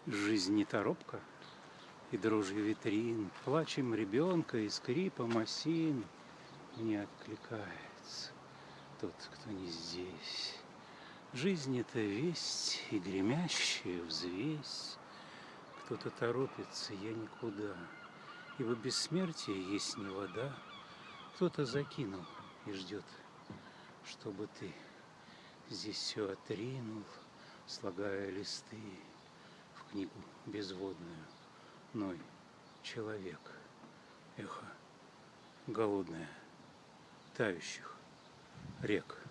Жизнь не торопка, и дрожью витрин, плачем ребенка и скрипом осин не откликается тот, кто не здесь. Жизнь — это весть и гремящая взвесь. Кто-то торопится, я никуда, ибо бессмертие есть не вода. Кто-то закинул и ждет, чтобы ты здесь все отринул, слагая листы в книгу безводную. Ной, человек, эхо голодное тающих рек.